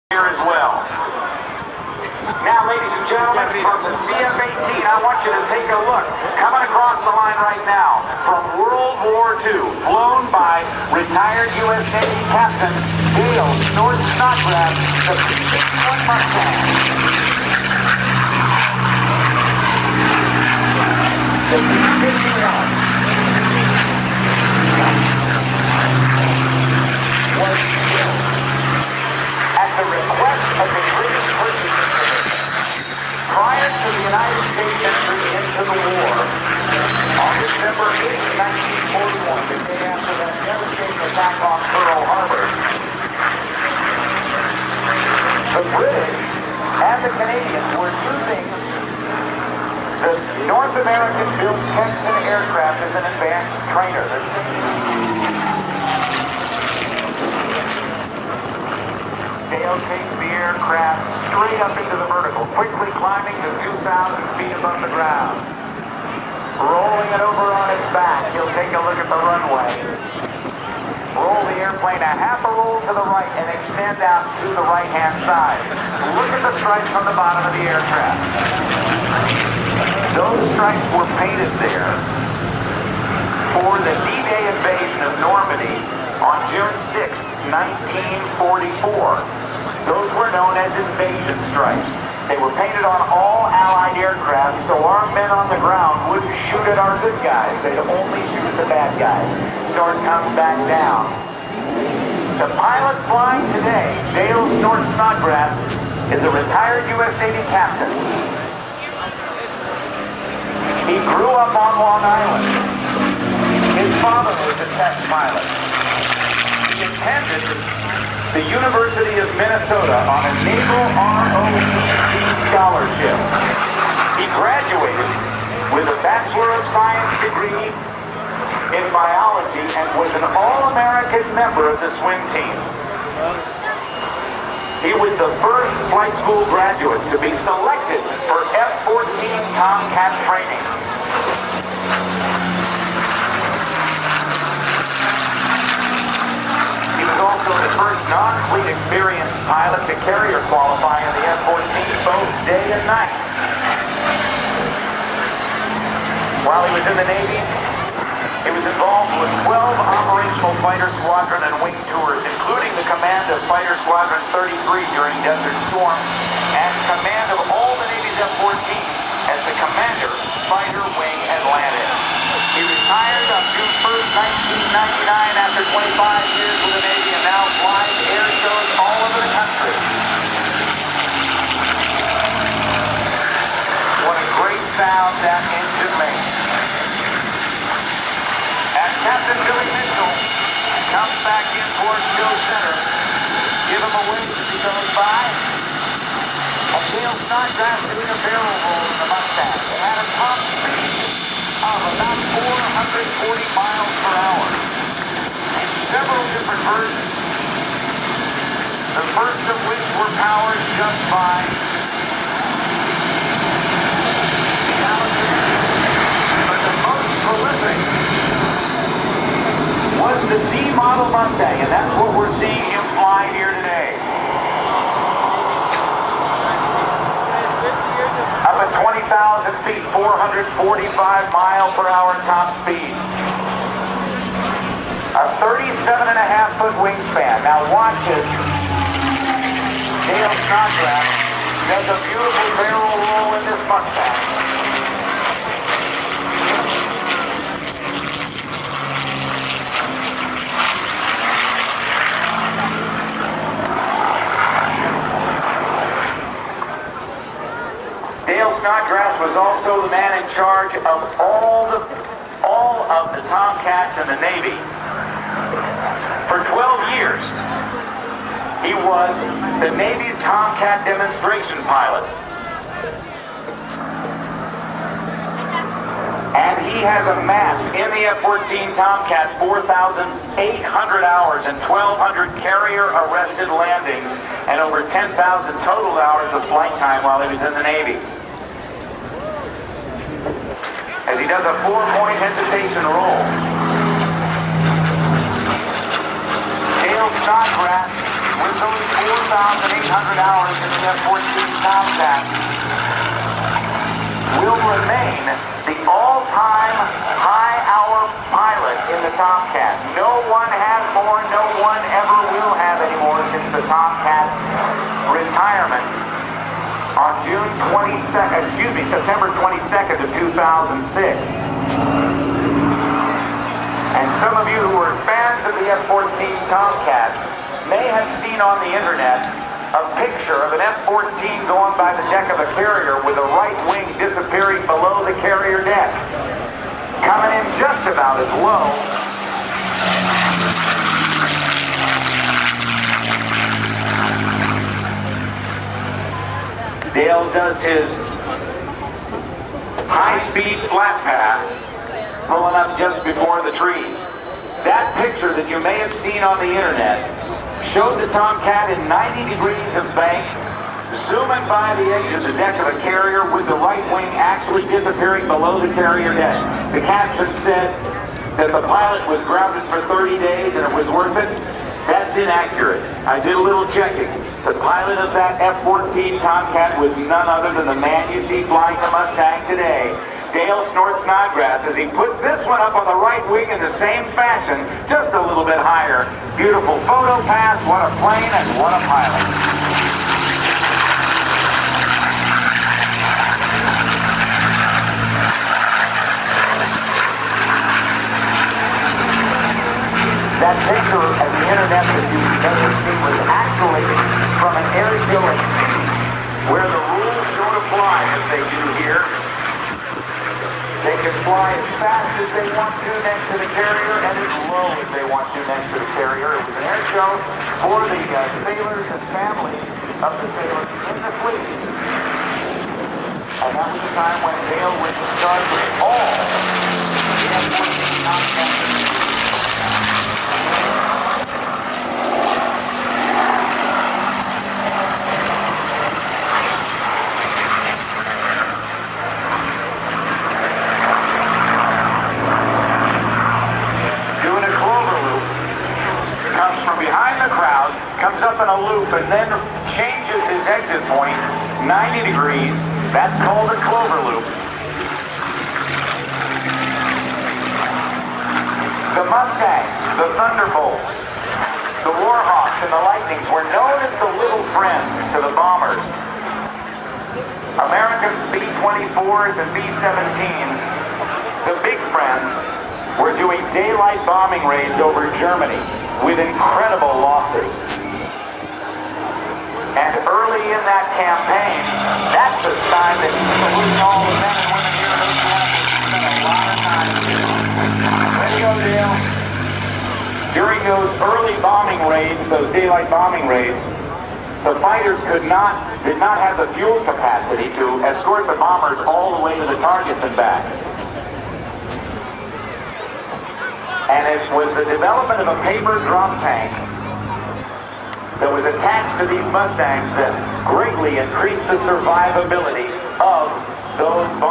here as well. Now, ladies and gentlemen, from the CF-18, I want you to take a look. Coming across the line right now from World War II, flown by retired U.S. Navy Captain Dale Snodgrass, the P-51D Mustang. The P-51 was built at the request of the British Purchasing Commission prior to the United States entry into the war on December 8, 1941, the day after that devastating attack on Pearl Harbor. The British and the Canadians were using the North American-built Texan aircraft as an advanced trainer. Dale takes the aircraft straight up into the vertical, quickly climbing to 2,000 feet above the ground. Rolling it over on its back, he'll take a look at the runway. Roll the airplane a half a roll to the right and extend out to the right-hand side. Look at the stripes on the bottom of the aircraft. Those stripes were painted there for the D-Day invasion of Normandy on June 6, 1944. Those were known as invasion stripes. They were painted on all Allied aircraft so our men on the ground wouldn't shoot at our good guys. They'd only shoot at the bad guys. Snort comes back down. The pilot flying today, Dale Snodgrass, is a retired U.S. Navy captain. He grew up on Long Island. His father was a test pilot. He attended the University of Minnesota on a Naval ROTC scholarship. He graduated with a Bachelor of Science degree in biology and was an All-American member of the swim team. He was the first flight school graduate to be selected for F-14 Tomcat training. Also the first non-fleet experienced pilot to carrier qualify in the F-14 both day and night. While he was in the Navy, he was involved with 12 operational fighter squadron and wing tours, including the command of Fighter Squadron 33 during Desert Storm, and command of all the Navy's F-14 as the commander, fighter, wing, and landing. He retired on June 1st, 1999 after 25 years with the Navy and now flies air shows all over the country. What a great sound that engine makes. As Captain Billy Mitchell comes back in towards show center, give him a wave as he goes by. And Dale Snodgrass doing a barrel roll in the Mustang. It had a top speed of about 440 miles per hour in several different versions, the first of which were powered just by the Allison, but the most prolific was the D model Mustang, and that's what we're seeing him fly here today. Up at 20,000 feet, 445 mile per hour top speed. A 37.5-foot wingspan. Now watch as Dale Snodgrass does a beautiful barrel roll in this Mustang. Dale Snodgrass was also the man in charge of all of the Tomcats in the Navy. For 12 years, he was the Navy's Tomcat demonstration pilot. And he has amassed in the F-14 Tomcat 4,800 hours and 1,200 carrier-arrested landings and over 10,000 total hours of flight time while he was in the Navy. As he does a 4-point hesitation roll. Dale Snodgrass with those 4,800 hours in the F-14 Tomcat, will remain the all-time high-hour pilot in the Tomcat. No one has more, no one ever will have anymore since the Tomcat's retirement on September 22nd of 2006. And some of you who are fans of the F-14 Tomcat may have seen on the internet a picture of an F-14 going by the deck of a carrier with the right wing disappearing below the carrier deck. Coming in just about as low. Dale does his high-speed flat pass, pulling up just before the trees. That picture that you may have seen on the internet showed the Tomcat in 90 degrees of bank, zooming by the edge of the deck of a carrier with the right wing actually disappearing below the carrier deck. The caption said that the pilot was grounded for 30 days and it was worth it. That's inaccurate. I did a little checking. The pilot of that F-14 Tomcat was none other than the man you see flying the Mustang today, Dale Snort Snodgrass, as he puts this one up on the right wing in the same fashion, just a little bit higher. Beautiful photo pass, what a plane and what a pilot. That picture of the internet that you've never seen was actually from an air show where the rules don't apply as they do here. They can fly as fast as they want to next to the carrier and as low as they want to next to the carrier. It was an air show for the sailors and families of the sailors in the fleet. And that was the time when Dale was in charge of all the F-14 Tomcats. Comes up in a loop and then changes his exit point 90 degrees. That's called a clover loop. The Mustangs, the Thunderbolts, the Warhawks, and the Lightnings were known as the little friends to the bombers. American B-24s and B-17s, the big friends, were doing daylight bombing raids over Germany with incredible losses. And early in that campaign, that's a sign that saluting all the men and women here in Oceana spent a lot of time here. Ready to go, Dale? During those early bombing raids, those daylight bombing raids, the fighters did not have the fuel capacity to escort the bombers all the way to the targets and back. And it was the development of a paper drum tank that was attached to these Mustangs that greatly increased the survivability of those bombers.